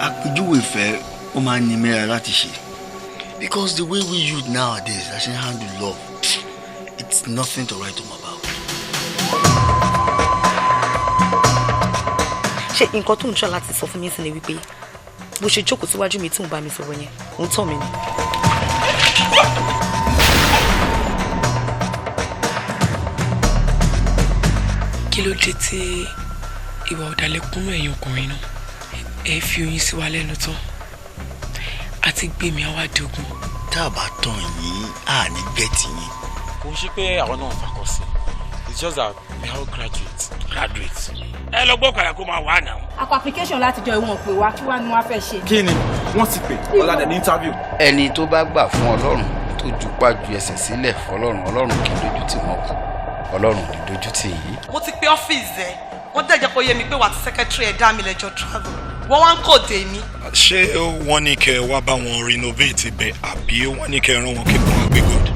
àpèjúwe ìfẹ́ ó máa ń ní mẹ́ra láti ṣe. Because the way we youth nowadays actually handle love, it's nothing to write home about. Ṣé nǹkan tó ń ṣe láti sọ fún mi sí ni wípé bó ṣe jókòó síwájú mi tí ń bá mi sọ̀rọ̀ yẹn ò ń tàn mí ni. Kí ló dé tí ìwà ọ̀dàlẹ̀ kúnnú ẹ̀yin ọkùnrin náà ẹ fi oyin sí wa lẹ́nu tán àti gbé mi àwa dogun. Tá a bá tàn yín á ní gẹ́tì yín. Kò ṣe pé àwọn náà fàkọ sí. It's just that we are all graduates. Ẹ lọ gbọ́ kàrà kó máa wà náà. Àpò application láti jọ ìwọ̀n pé wá kí wá ni wọ́n fẹ́ ṣe. Kí ni wọ́n ti pè ọ̀làdẹ̀ ní interview. Ẹni tó bá gbà fún Ọlọ́run tó jupá ju ẹsẹ̀ sílẹ̀ fọlọ́run Ọlọ́run kì í dojú tì wọ́n kù Ọlọ́run kì í dojú tì yín. Mo ti pe ọ́fíìsì ẹ̀ wọ́n dẹ̀jẹ̀ kó yé mi pé wà á ti secretary ẹ̀ dá mi lẹ́jọ́ travel wọ́n wá ń kò dé mi. Ṣé wọ́n ní kẹ́ wá bá wọn renovate ibẹ̀ àbí wọ́n ní kẹ́ rán wọn kí wọ́n gbé good?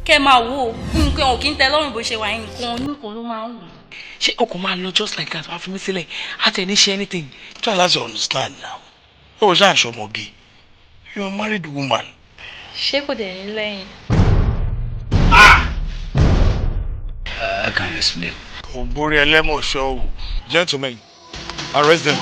Kẹ́ máa wò ó nǹkan ò kí ń tẹ́ lọ́rùn bó ṣe wà yín nǹkan oníkan ló máa ń wù. Ṣé o kò máa lọ just like that wá fi mí sílẹ̀ àti ẹni ṣe anything? Try to understand now. Ó ṣáà ṣọmọge. You're a married woman. Ṣé kò dẹ̀ ní lẹ́yìn? I can explain. Kò borí ẹlẹ́mọ̀ṣọ́ o. Gentlemen, arrest them.